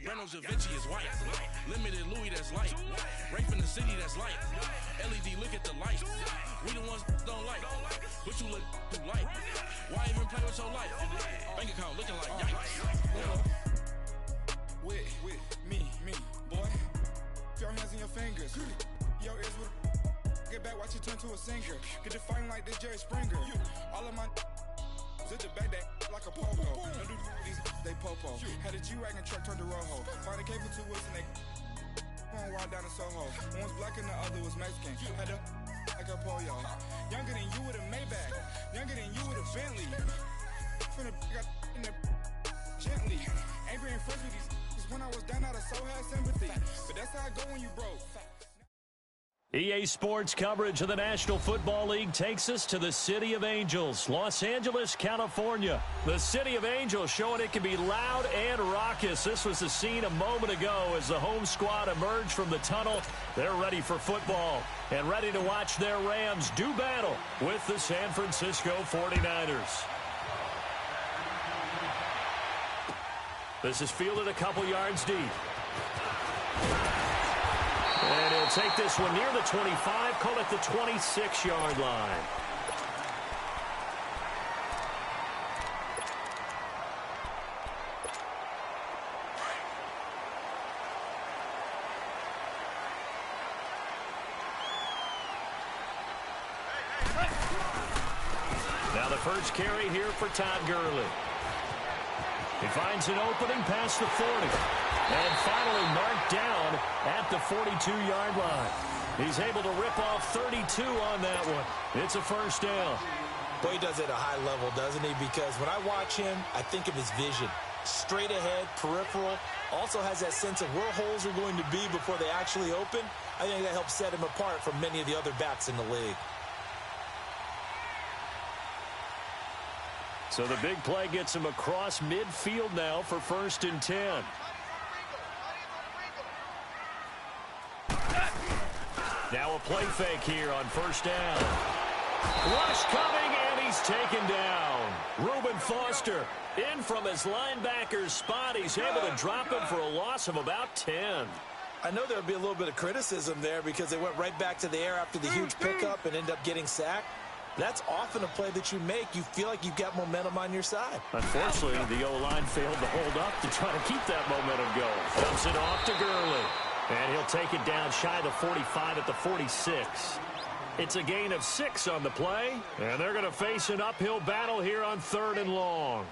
Reynolds Da Vinci is white. Limited Louis, that's light. Rafe in the city, that's light. LED, look at the light. We the ones don't like. But you look too light. Why even play with your life? Bank account looking like yikes. With me, boy. Your hands in your fingers. Your ears with get back, watch you turn to a singer. Get to fighting like this Jerry Springer. All of my zip the back that like a pogo. No do these they popo. Had a G-Wagon truck turned to Rojo. Find a cable 2 wheels and they going wild down in Soho. One was black and the other was Mexican. Had a like a pollo. Younger than you with a Maybach. Younger than you with a Bentley. From the got in the gently. Angry and friends with these. When I was down out of so had sympathy. But that's how I go when you broke. EA Sports coverage of the National Football League takes us to the City of Angels, Los Angeles, California. The City of Angels showing it can be loud and raucous. This was the scene a moment ago as the home squad emerged from the tunnel. They're ready for football and ready to watch their Rams do battle with the San Francisco 49ers. This is fielded a couple yards deep. And he'll take this one near the 25, call it the 26-yard line. Now the first carry here for Todd Gurley. He finds an opening past the 40. And finally marked down at the 42-yard line. He's able to rip off 32 on that one. It's a first down. Boy, he does it at a high level, doesn't he? Because when I watch him, I think of his vision. Straight ahead, peripheral. Also has that sense of where holes are going to be before they actually open. I think that helps set him apart from many of the other backs in the league. So the big play gets him across midfield now for 1st and 10. Now a play fake here on first down. Rush coming, and he's taken down. Reuben Foster in from his linebacker's spot. He's able to drop him for a loss of about 10. I know there'll be a little bit of criticism there because they went right back to the air after the huge pickup and end up getting sacked. That's often a play that you make. You feel like you've got momentum on your side. Unfortunately, the O-line failed to hold up to try to keep that momentum going. Dumps it off to Gurley. And he'll take it down shy of the 45 at the 46. It's a gain of 6 on the play. And they're going to face an uphill battle here on 3rd and long.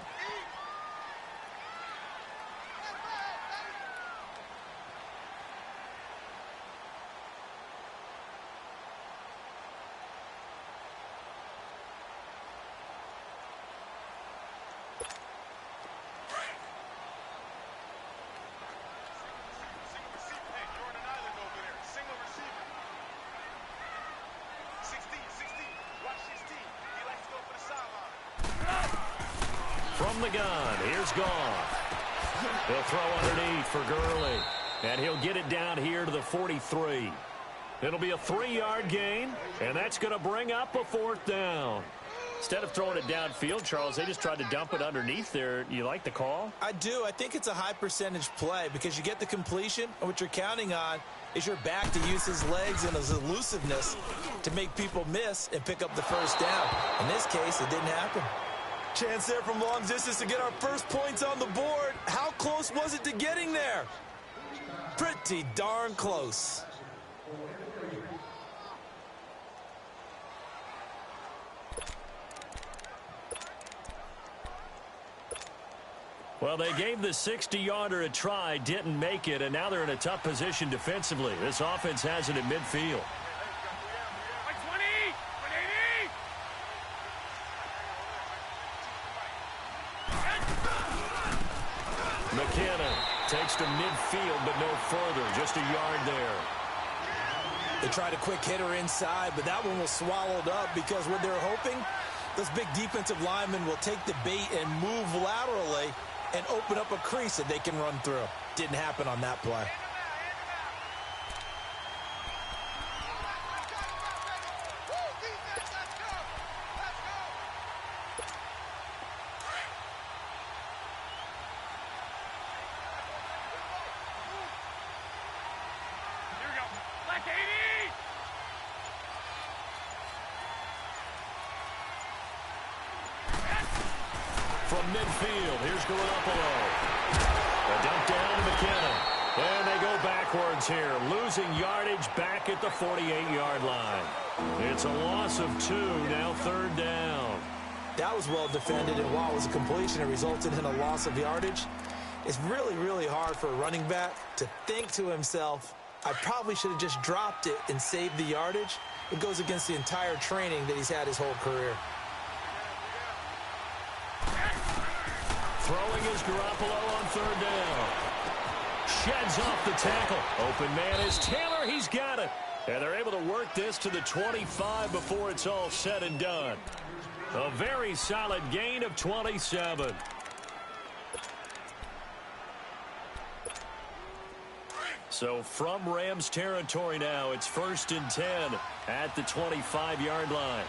From the gun, here's Goff. He'll throw underneath for Gurley. And he'll get it down here to the 43. It'll be a 3-yard gain, and that's going to bring up a 4th down. Instead of throwing it downfield, Charles, they just tried to dump it underneath there. You like the call? I do. I think it's a high percentage play because you get the completion, and what you're counting on is your back to use his legs and his elusiveness to make people miss and pick up the first down. In this case, it didn't happen. Chance there from long distance to get our first points on the board. How close was it to getting there? Pretty darn close. Well, they gave the 60-yarder a try, didn't make it, and now they're in a tough position defensively. This offense has it at midfield. McKinnon takes to midfield, but no further, just a yard there. They tried a quick hitter inside, but that one was swallowed up because what they're hoping, those big defensive linemen will take the bait and move laterally and open up a crease that they can run through. Didn't happen on that play. midfield. Here's Garoppolo. A dump down to McKinnon. And they go backwards here, losing yardage back at the 48-yard line. It's a loss of 2, now 3rd down. That was well defended, and while it was a completion, it resulted in a loss of yardage. It's really, really hard for a running back to think to himself, I probably should have just dropped it and saved the yardage. It goes against the entire training that he's had his whole career. Throwing is Garoppolo on 3rd down. Sheds off the tackle. Open man is Taylor. He's got it. And they're able to work this to the 25 before it's all said and done. A very solid gain of 27. So from Rams territory now, it's 1st and 10 at the 25-yard line.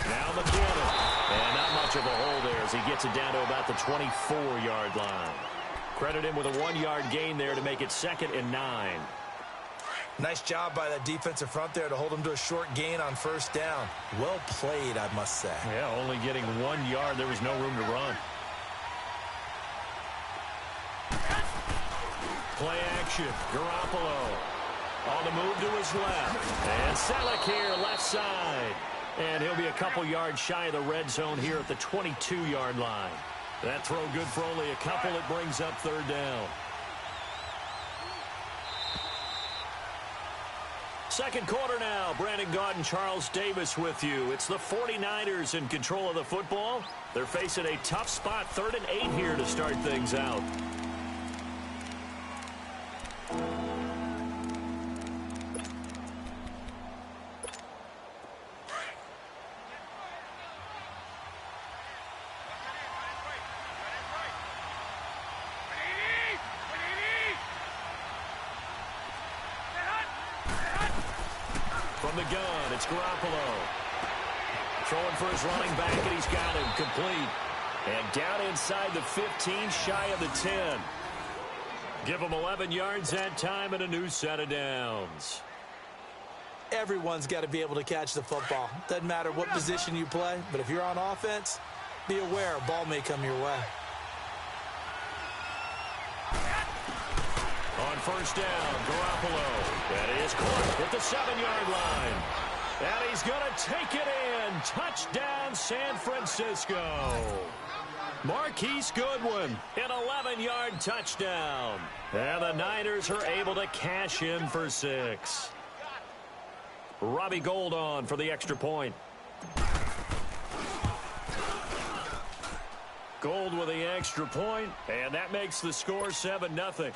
Now McKinnon. And not much of a hole there as he gets it down to about the 24-yard line. Credit him with a 1-yard gain there to make it 2nd and 9. Nice job by that defensive front there to hold him to a short gain on 1st down. Well played, I must say. Yeah, only getting 1 yard. There was no room to run. Play action. Garoppolo on the move to his left. And Selleck here, left side. And he'll be a couple yards shy of the red zone here at the 22-yard line. That throw good for only a couple. It brings up 3rd down. Second quarter now. Brandon Gaudin and Charles Davis with you. It's the 49ers in control of the football. They're facing a tough spot. 3rd and 8 here to start things out. From the gun, it's Garoppolo. Throwing for his running back, and he's got him complete. And down inside the 15, shy of the 10. Give him 11 yards that time and a new set of downs. Everyone's got to be able to catch the football. Doesn't matter what position you play, but if you're on offense, be aware a ball may come your way. On 1st down, Garoppolo. That is caught at the 7-yard line. And he's going to take it in. Touchdown, San Francisco. Marquise Goodwin, an 11-yard touchdown. And the Niners are able to cash in for 6. Robbie Gould on for the extra point. Gould with the extra point, and that makes the score 7-0.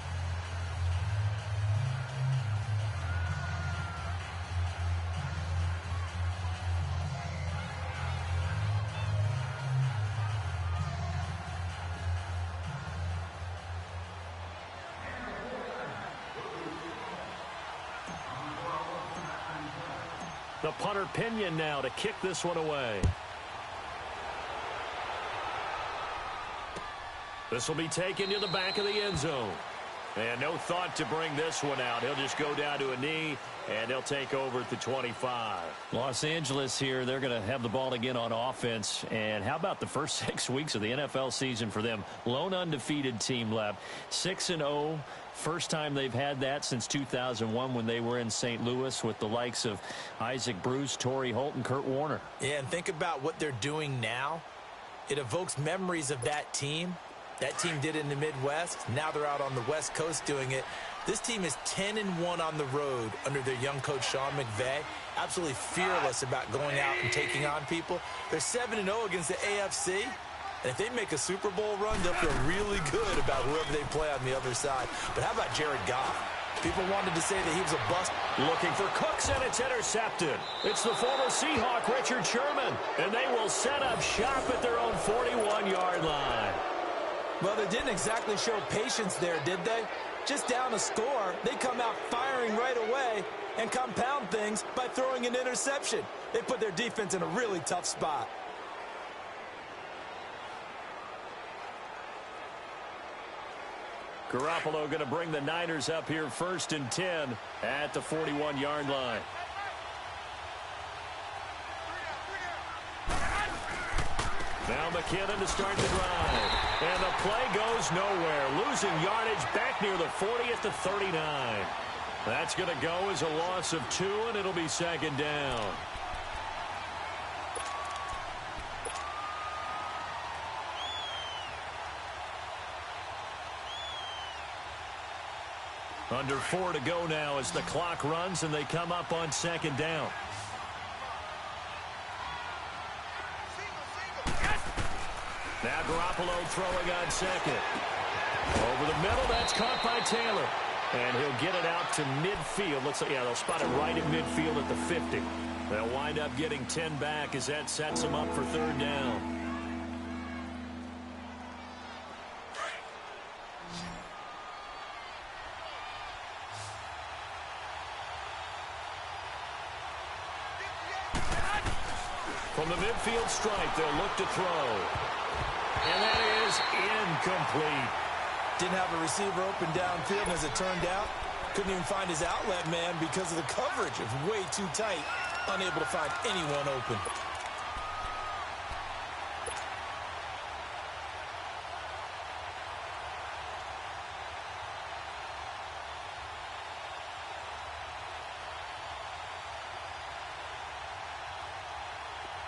The punter Pinion now to kick this one away. This will be taken to the back of the end zone. And no thought to bring this one out. He'll just go down to a knee, and he'll take over at the 25. Los Angeles here, they're going to have the ball again on offense. And how about the first 6 weeks of the NFL season for them? Lone undefeated team left. 6-0. First time they've had that since 2001 when they were in St. Louis with the likes of Isaac Bruce, Torrey Holt, and Kurt Warner. Yeah, and think about what they're doing now. It evokes memories of that team. That team did it in the Midwest. Now they're out on the West Coast doing it. This team is 10-1 on the road under their young coach Sean McVay. Absolutely fearless about going out and taking on people. They're 7-0 against the AFC. And if they make a Super Bowl run, they'll feel really good about whoever they play on the other side. But how about Jared Goff? People wanted to say that he was a bust. Looking for Cooks, and it's intercepted. It's the former Seahawk, Richard Sherman. And they will set up shop at their own 41-yard line. Well, they didn't exactly show patience there, did they? Just down a score, they come out firing right away and compound things by throwing an interception. They put their defense in a really tough spot. Garoppolo going to bring the Niners up here 1st and 10 at the 41-yard line. Now McKinnon to start the drive. And the play goes nowhere. Losing yardage back near the 40 at the 39. That's going to go as a loss of 2, and it'll be second down. Under 4 to go now as the clock runs, and they come up on second down. Now Garoppolo throwing on second. Over the middle, that's caught by Taylor. And he'll get it out to midfield. They'll spot it right at midfield at the 50. They'll wind up getting 10 back as that sets them up for third down. From the midfield stripe, they'll look to throw. And that is incomplete. Didn't have a receiver open downfield, and as it turned out, couldn't even find his outlet man because of the coverage. It was way too tight, unable to find anyone open.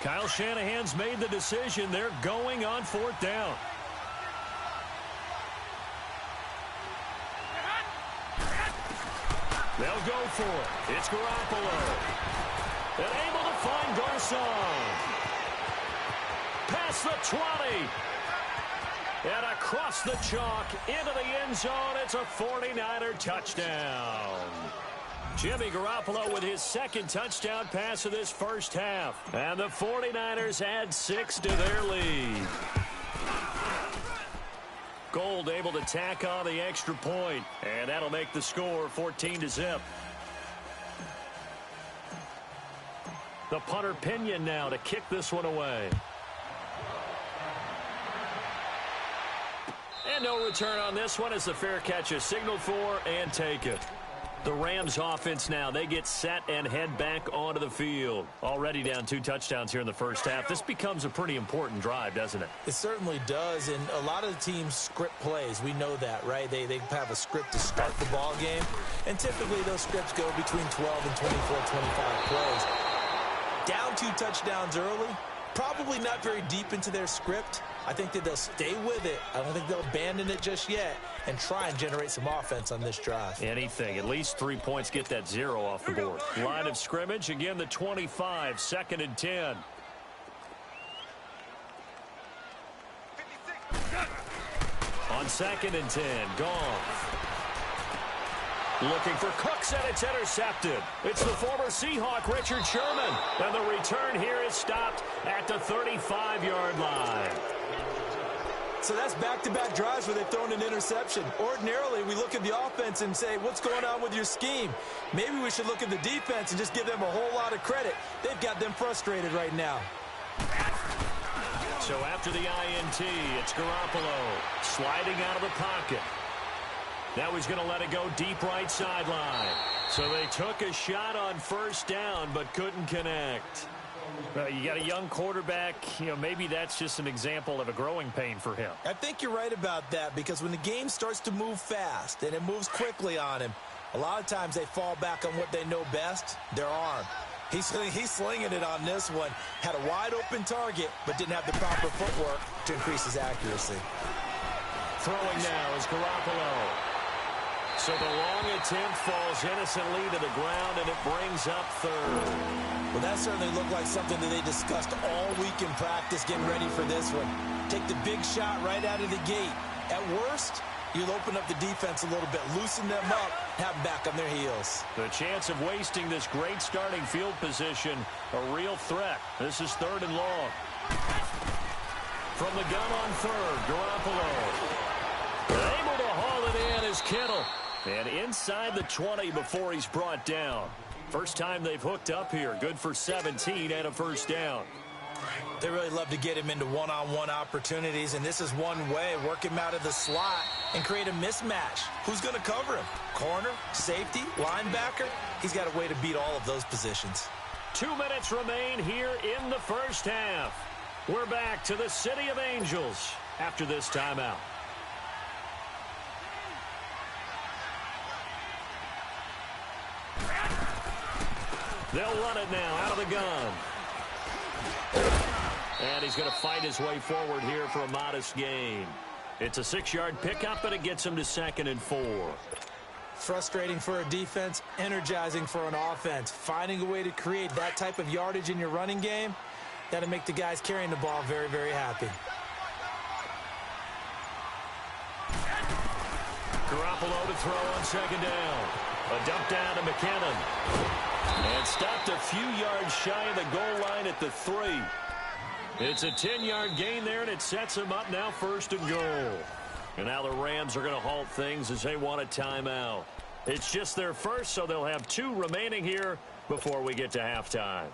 Kyle Shanahan's made the decision. They're going on fourth down. They'll go for it. It's Garoppolo. And able to find Garcon. Past the 20. And across the chalk into the end zone. It's a 49er touchdown. Jimmy Garoppolo with his second touchdown pass of this first half. And the 49ers add 6 to their lead. Gold able to tack on the extra point. And that'll make the score 14-0. The punter Pinion now to kick this one away. And no return on this one as the fair catch is signaled for and taken. The Rams offense now, they get set and head back onto the field. Already down 2 touchdowns here in the first half. This becomes a pretty important drive, doesn't it? It certainly does, and a lot of the teams script plays. We know that, right? They have a script to start the ball game, and typically those scripts go between 12 and 24, 25 plays. Down 2 touchdowns early, probably not very deep into their script. I think that they'll stay with it. I don't think they'll abandon it just yet and try and generate some offense on this drive. Anything. At least 3 points, get that 0 off the board. Line of scrimmage, again the 25, 2nd and 10. On 2nd and 10, Goff. Looking for Cooks, and it's intercepted. It's the former Seahawk, Richard Sherman. And the return here is stopped at the 35-yard line. So that's back-to-back drives where they've thrown an interception. Ordinarily, we look at the offense and say, what's going on with your scheme? Maybe we should look at the defense and just give them a whole lot of credit. They've got them frustrated right now. So after the INT, it's Garoppolo sliding out of the pocket. Now he's going to let it go deep right sideline. So they took a shot on first down but couldn't connect. You got a young quarterback, maybe that's just an example of a growing pain for him. I think you're right about that, because when the game starts to move fast and it moves quickly on him, a lot of times they fall back on what they know best, their arm. He's slinging it on this one. Had a wide open target, but didn't have the proper footwork to increase his accuracy. Throwing now is Garoppolo. So the long attempt falls innocently to the ground, and it brings up third. Well, that certainly looked like something that they discussed all week in practice getting ready for this one. Take the big shot right out of the gate. At worst, you'll open up the defense a little bit, loosen them up, have them back on their heels. The chance of wasting this great starting field position, a real threat. This is 3rd and long. From the gun on 3rd, Garoppolo. Able to haul it in is Kittle. And inside the 20 before he's brought down. First time they've hooked up here. Good for 17 and a first down. They really love to get him into one-on-one opportunities, and this is one way. Work him out of the slot and create a mismatch. Who's going to cover him? Corner, safety, linebacker? He's got a way to beat all of those positions. 2 minutes remain here in the first half. We're back to the City of Angels after this timeout. They'll run it now out of the gun. And he's going to fight his way forward here for a modest gain. It's a 6-yard pickup, and it gets him to 2nd and 4. Frustrating for a defense, energizing for an offense. Finding a way to create that type of yardage in your running game, that'll make the guys carrying the ball very, very happy. Garoppolo to throw on 2nd down. A dump down to McKinnon. And stopped a few yards shy of the goal line at the 3. It's a 10-yard gain there, and it sets them up now 1st and goal. And now the Rams are going to halt things as they want a timeout. It's just their first, so they'll have 2 remaining here before we get to halftime.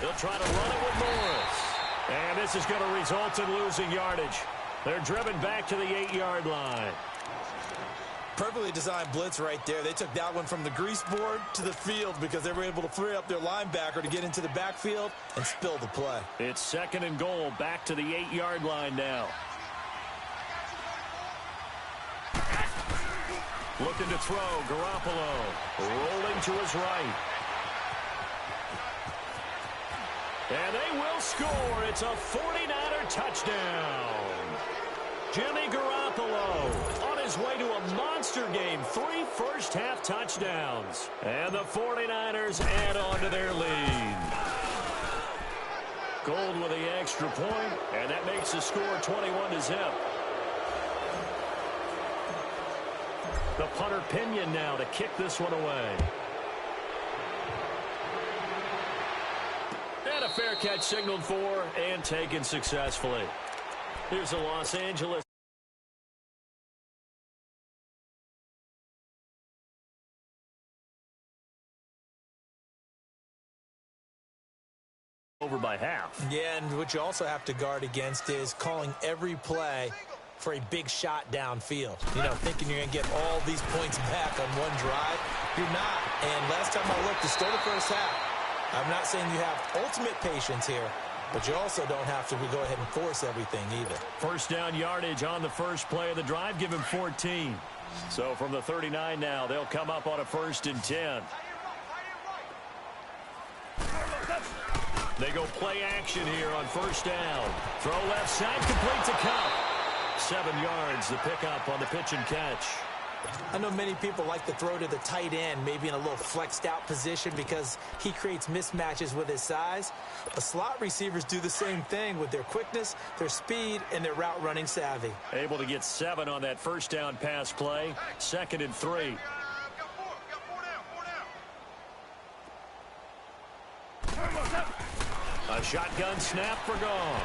They'll try to run it with Morris. And this is going to result in losing yardage. They're driven back to the 8-yard line. Perfectly designed blitz right there. They took that one from the grease board to the field because they were able to free up their linebacker to get into the backfield and spill the play. It's 2nd and goal, back to the 8-yard line now. Looking to throw, Garoppolo rolling to his right. And they will score. It's a 49er touchdown. Jimmy Garoppolo on his way to a monster game. 3 first-half touchdowns. And the 49ers add on to their lead. Gold with the extra point, and that makes the score 21-0. The punter Pinion now to kick this one away. And a fair catch signaled for and taken successfully. Here's the Los Angeles. Over by half. Yeah, and what you also have to guard against is calling every play for a big shot downfield. You know, thinking you're going to get all these points back on one drive. You're not. And last time I looked, it's still the first half. I'm not saying you have ultimate patience here, but you also don't have to go ahead and force everything either. First down yardage on the first play of the drive. Give him 14. So from the 39 now, they'll come up on a 1st and 10. They go play action here on 1st down. Throw left side, complete to Cup. 7 yards, the pickup on the pitch and catch. I know many people like to throw to the tight end, maybe in a little flexed out position because he creates mismatches with his size. But slot receivers do the same thing with their quickness, their speed, and their route running savvy. Able to get 7 on that first down pass play. 2nd and 3. A shotgun snap for Goff.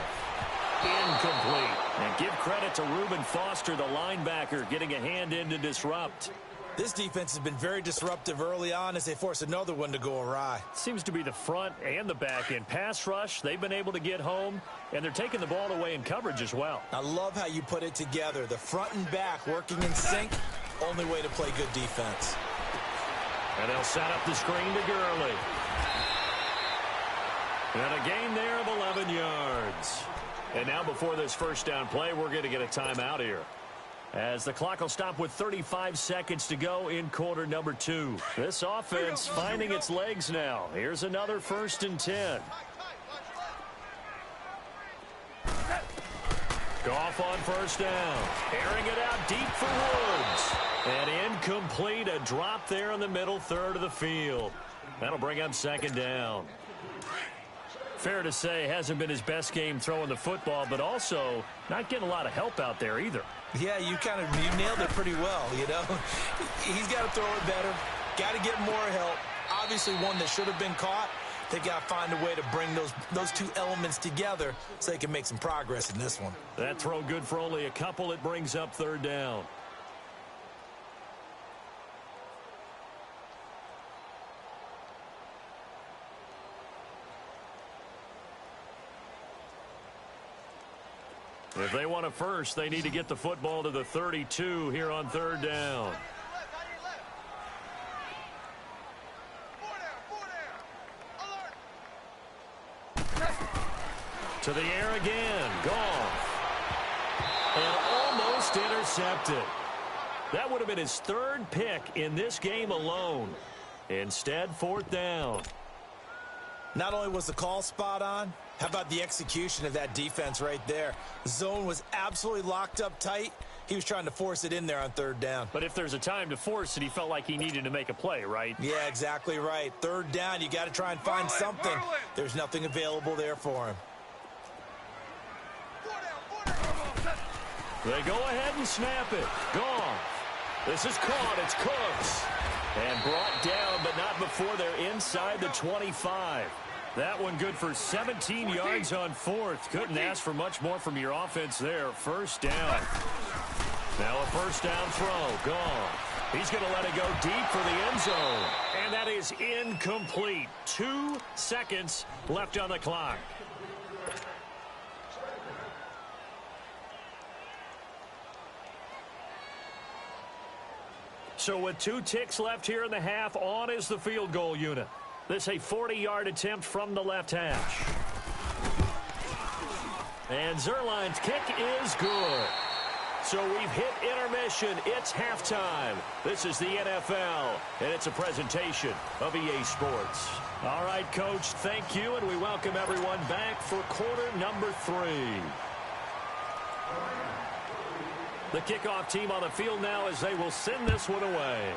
Incomplete. And give credit to Reuben Foster, the linebacker, getting a hand in to disrupt. This defense has been very disruptive early on as they force another one to go awry. Seems to be the front and the back end. Pass rush, they've been able to get home, and they're taking the ball away in coverage as well. I love how you put it together. The front and back working in sync, only way to play good defense. And they'll set up the screen to Gurley. And a gain there of 11 yards. And now before this first down play, we're going to get a timeout here, as the clock will stop with 35 seconds to go in quarter number 2. This offense finding its legs now. Here's another 1st and 10. Goff on 1st down. Airing it out deep for Woods. And incomplete, a drop there in the middle third of the field. That'll bring up 2nd down. Fair to say, hasn't been his best game throwing the football, but also not getting a lot of help out there either. Yeah, you nailed it pretty well, you know. He's got to throw it better, got to get more help. Obviously one that should have been caught. They've got to find a way to bring those two elements together so they can make some progress in this one. That throw good for only a couple. It brings up third down. If they want a first, they need to get the football to the 32 here on third down. To the air again. Gone. And almost intercepted. That would have been his third pick in this game alone. Instead, fourth down. Not only was the call spot on, how about the execution of that defense right there? The zone was absolutely locked up tight. He was trying to force it in there on third down. But if there's a time to force it, he felt like he needed to make a play, right? Yeah, exactly right. Third down, you got to try and find something. There's nothing available there for him. They go ahead and snap it. Gone. This is caught. It's Cooks. And brought down, but not before they're inside the 25. That one good for 17 yards on fourth. Couldn't ask for much more from your offense there. First down. Now a first down throw. Gone. He's going to let it go deep for the end zone. And that is incomplete. 2 seconds left on the clock. So with 2 ticks left here in the half, on is the field goal unit. This a 40-yard attempt from the left hash. And Zerline's kick is good. So we've hit intermission. It's halftime. This is the NFL, and it's a presentation of EA Sports. All right, Coach, thank you, and we welcome everyone back for quarter number 3. The kickoff team on the field now as they will send this one away.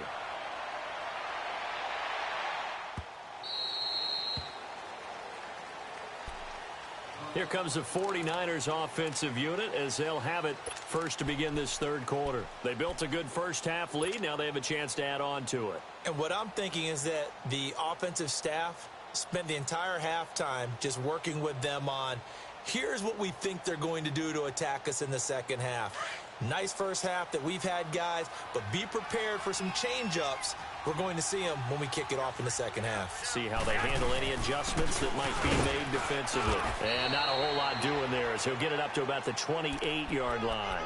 Here comes the 49ers offensive unit as they'll have it first to begin this third quarter. They built a good first half lead. Now they have a chance to add on to it. And what I'm thinking is that the offensive staff spent the entire halftime just working with them on, here's what we think they're going to do to attack us in the second half. Nice first half that we've had, guys, but be prepared for some change-ups. We're going to see them when we kick it off in the second half. See how they handle any adjustments that might be made defensively. And not a whole lot doing there as he'll get it up to about the 28-yard line.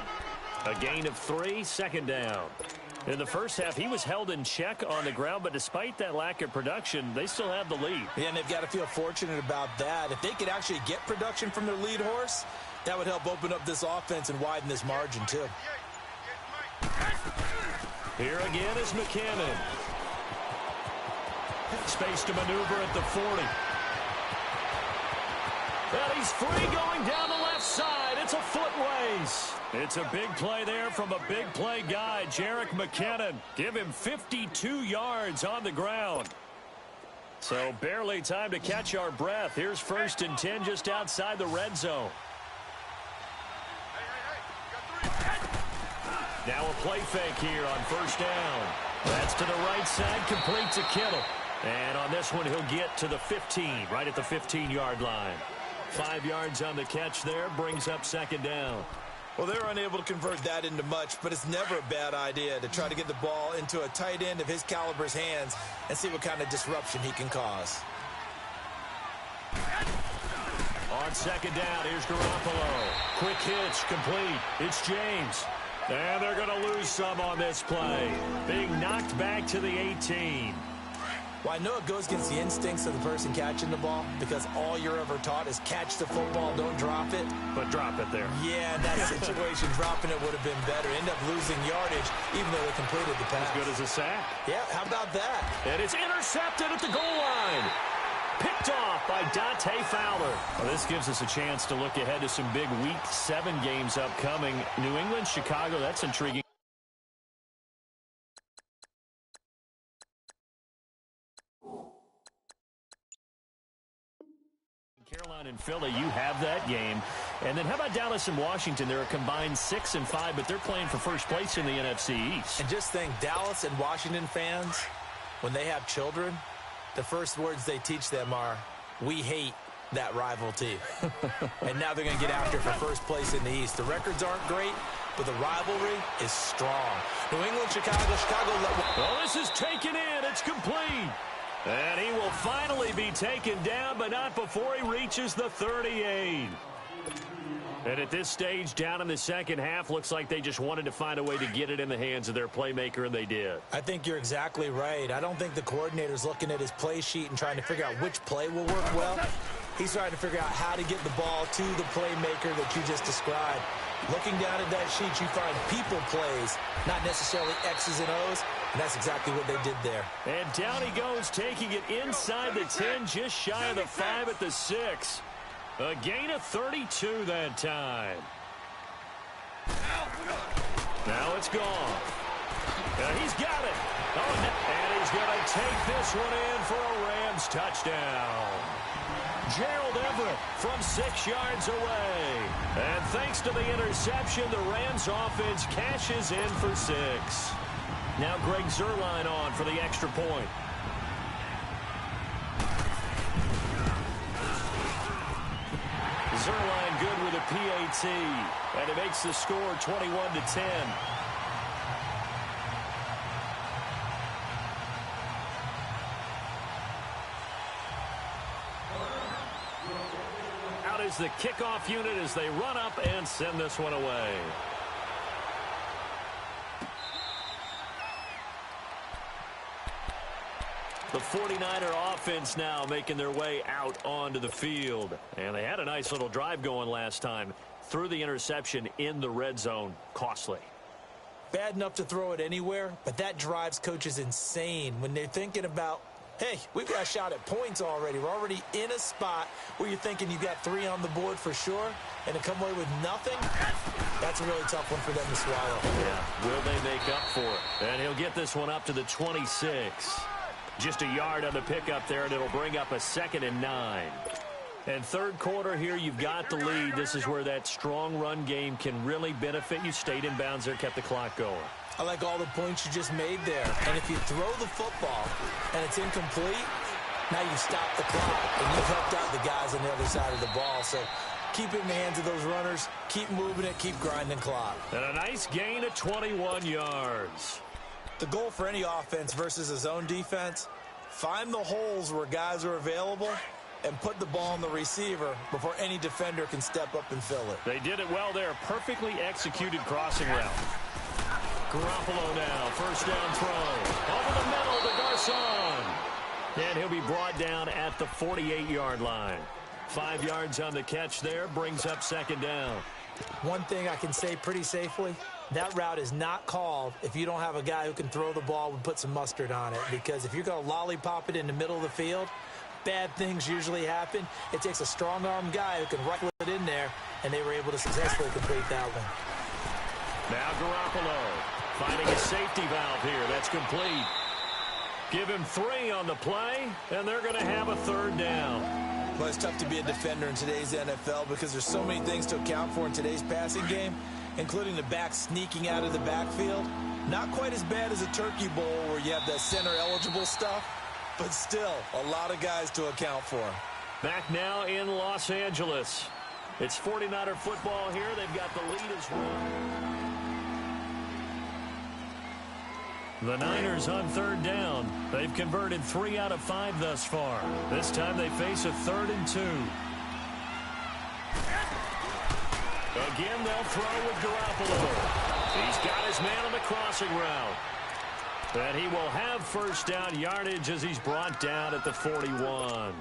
A gain of 3, second down. In the first half, he was held in check on the ground, but despite that lack of production, they still have the lead. Yeah, and they've got to feel fortunate about that. If they could actually get production from their lead horse, that would help open up this offense and widen this margin, too. Here again is McKinnon. Space to maneuver at the 40. And he's free going down the left side. It's a foot race. It's a big play there from a big play guy, Jerick McKinnon. Give him 52 yards on the ground. So barely time to catch our breath. Here's 1st and 10 just outside the red zone. Now a play fake here on first down. That's to the right side, complete to Kittle. And on this one, he'll get to the 15, right at the 15-yard line. 5 yards on the catch there, brings up second down. Well, they're unable to convert that into much, but it's never a bad idea to try to get the ball into a tight end of his caliber's hands and see what kind of disruption he can cause. On second down, here's Garoppolo. Quick hitch, complete. It's James. And they're going to lose some on this play. Being knocked back to the 18. Well, I know it goes against the instincts of the person catching the ball because all you're ever taught is catch the football, don't drop it. But drop it there. Yeah, in that situation, dropping it would have been better. End up losing yardage, even though they completed the pass. As good as a sack. Yeah, how about that? And it's intercepted at the goal line. Picked off by Dante Fowler. Well, this gives us a chance to look ahead to some big Week 7 games upcoming. New England, Chicago, that's intriguing. In Philly, you have that game. And then how about Dallas and Washington? They're a combined 6-5, but they're playing for first place in the NFC East. And just think, Dallas and Washington fans, when they have children, the first words they teach them are, "We hate that rival team." And now they're going to get after for first place in the East. The records aren't great, but the rivalry is strong. New England, Chicago. Well, this is taken in. It's complete. And he will finally be taken down, but not before he reaches the 38. And at this stage, down in the second half, looks like they just wanted to find a way to get it in the hands of their playmaker, and they did. I think you're exactly right. I don't think the coordinator's looking at his play sheet and trying to figure out which play will work well. He's trying to figure out how to get the ball to the playmaker that you just described. Looking down at that sheet, you find people plays, not necessarily X's and O's, and that's exactly what they did there. And down he goes, taking it inside the 10, just shy of the 5 at the 6. A gain of 32 that time. Now it's gone. He's got it. And he's going to take this one in for a Rams touchdown. Gerald Everett from 6 yards away. And thanks to the interception, the Rams offense cashes in for 6. Now Greg Zuerlein on for the extra point. Zuerlein good with a PAT. And it makes the score 21-10. Is the kickoff unit as they run up and send this one away. The 49er offense now making their way out onto the field. And they had a nice little drive going last time. Threw the interception in the red zone. Costly. Bad enough to throw it anywhere, but that drives coaches insane when they're thinking about, hey, we've got a shot at points already. We're already in a spot where you're thinking you got 3 on the board for sure, and to come away with nothing, that's a really tough one for them to swallow. Yeah, will they make up for it? And he'll get this one up to the 26. Just a yard on the pickup there, and it'll bring up a 2nd and 9. And third quarter here, you've got the lead. This is where that strong run game can really benefit you. Stayed in bounds there, kept the clock going. I like all the points you just made there. And if you throw the football and it's incomplete, now you stop the clock and you've helped out the guys on the other side of the ball. So keep it in the hands of those runners, keep moving it, keep grinding clock. And a nice gain of 21 yards. The goal for any offense versus a zone defense, find the holes where guys are available and put the ball on the receiver before any defender can step up and fill it. They did it well there. Perfectly executed crossing route. Garoppolo now, first down throw. Over the middle to Garcon. And he'll be brought down at the 48-yard line. 5 yards on the catch there, brings up 2nd down. One thing I can say pretty safely, that route is not called if you don't have a guy who can throw the ball and put some mustard on it. Because if you're going to lollipop it in the middle of the field, bad things usually happen. It takes a strong-arm guy who can rifle it in there, and they were able to successfully complete that one. Now Garoppolo finding a safety valve here. That's complete. Give him 3 on the play, and they're going to have a 3rd down. Well, it's tough to be a defender in today's NFL because there's so many things to account for in today's passing game, including the back sneaking out of the backfield. Not quite as bad as a turkey bowl where you have that center-eligible stuff, but still a lot of guys to account for. Back now in Los Angeles. It's 49er football here. They've got the lead as well. The Niners on 3rd down. They've converted 3 out of 5 thus far. This time they face a 3rd and 2. Again, they'll throw with Garoppolo. He's got his man on the crossing route. And he will have first down yardage as he's brought down at the 41.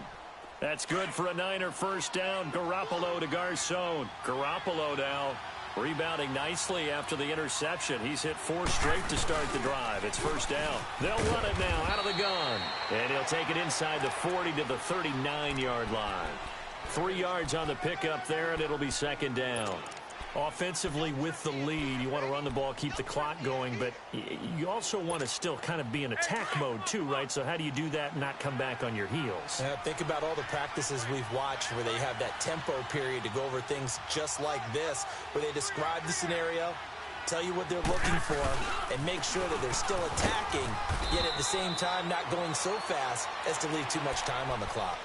That's good for a Niner first down. Garoppolo to Garcon. Garoppolo now rebounding nicely after the interception. He's hit 4 straight to start the drive. It's first down. They'll run it now out of the gun. And he'll take it inside the 40 to the 39-yard line. 3 yards on the pickup there, and it'll be 2nd down. Offensively with the lead, you want to run the ball, keep the clock going, but you also want to still kind of be in attack mode too, right? So how do you do that and not come back on your heels? Think about all the practices we've watched where they have that tempo period to go over things just like this, where they describe the scenario, tell you what they're looking for, and make sure that they're still attacking, yet at the same time not going so fast as to leave too much time on the clock.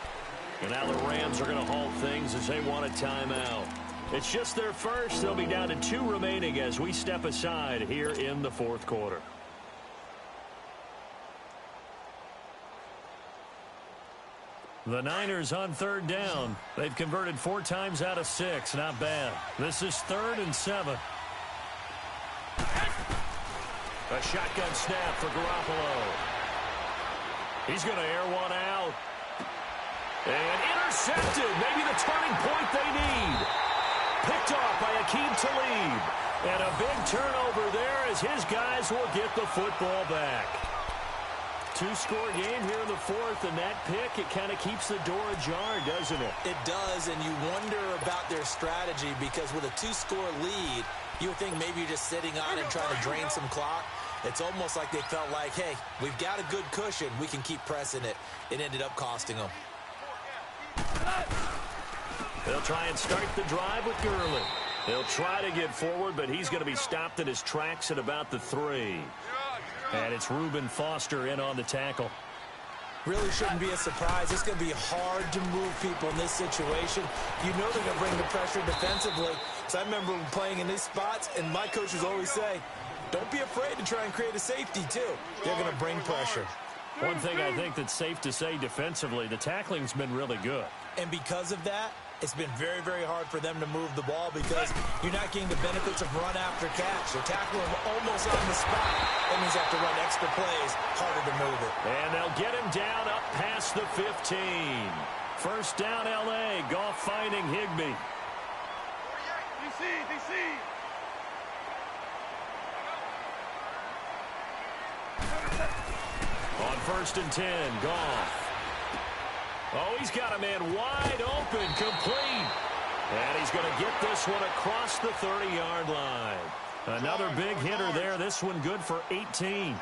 And now the Rams are going to halt things as they want a timeout. It's just their first. They'll be down to 2 remaining as we step aside here in the fourth quarter. The Niners on 3rd down. They've converted 4 times out of 6. Not bad. This is 3rd and 7. A shotgun snap for Garoppolo. He's going to air one out. And intercepted. Maybe the turning point they need. Picked off by Akeem Talib. And a big turnover there as his guys will get the football back. 2-score game here in the 4th, and that pick, it kind of keeps the door ajar, doesn't it? It does, and you wonder about their strategy because with a 2-score lead, you would think maybe you're just sitting on and trying to drain some clock. It's almost like they felt like, hey, we've got a good cushion. We can keep pressing it. It ended up costing them. They'll try and start the drive with Gurley. They'll try to get forward, but he's going to be stopped in his tracks at about the 3. And it's Reuben Foster in on the tackle. Really shouldn't be a surprise. It's going to be hard to move people in this situation. You know they're going to bring the pressure defensively. So I remember playing in these spots, and my coaches always say, don't be afraid to try and create a safety, too. They're going to bring pressure. One thing I think that's safe to say defensively, the tackling's been really good. And because of that, it's been very, very hard for them to move the ball because you're not getting the benefits of run after catch. They're tackling them almost on the spot. That means they have to run extra plays, harder to move it. And they'll get him down up past the 15. First down, L.A. Goff finding Higbee. DC. On 1st and 10, Goff. Oh, he's got a man wide open, complete. And he's going to get this one across the 30-yard line. Another big hitter there. This one good for 18.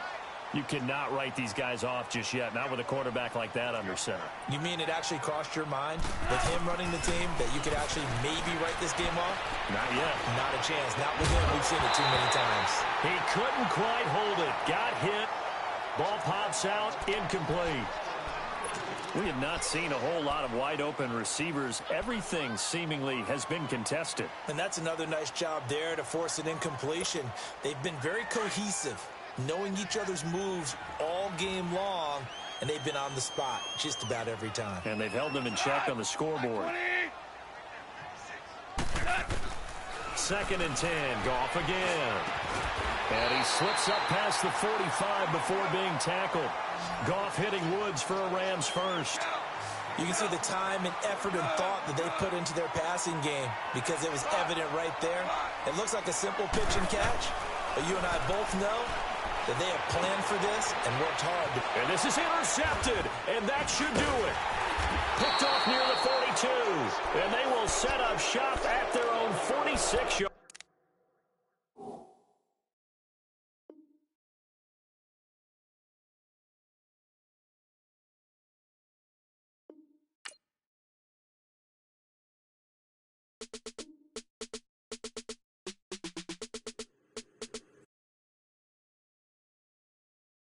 You cannot write these guys off just yet, not with a quarterback like that under center. You mean it actually crossed your mind with him running the team that you could actually maybe write this game off? Not yet. Not a chance. Not with him. We've seen it too many times. He couldn't quite hold it. Got hit. Ball pops out. Incomplete. We have not seen a whole lot of wide-open receivers. Everything seemingly has been contested. And that's another nice job there to force an incompletion. They've been very cohesive, knowing each other's moves all game long, and they've been on the spot just about every time. And they've held them in check on the scoreboard. 2nd and 10, Goff again. And he slips up past the 45 before being tackled. Goff hitting Woods for a Rams first. You can see the time and effort and thought that they put into their passing game because it was evident right there. It looks like a simple pitch and catch, but you and I both know that they have planned for this and worked hard. And this is intercepted, and that should do it. Picked off near the 42, and they will set up shop at their own 46-yard.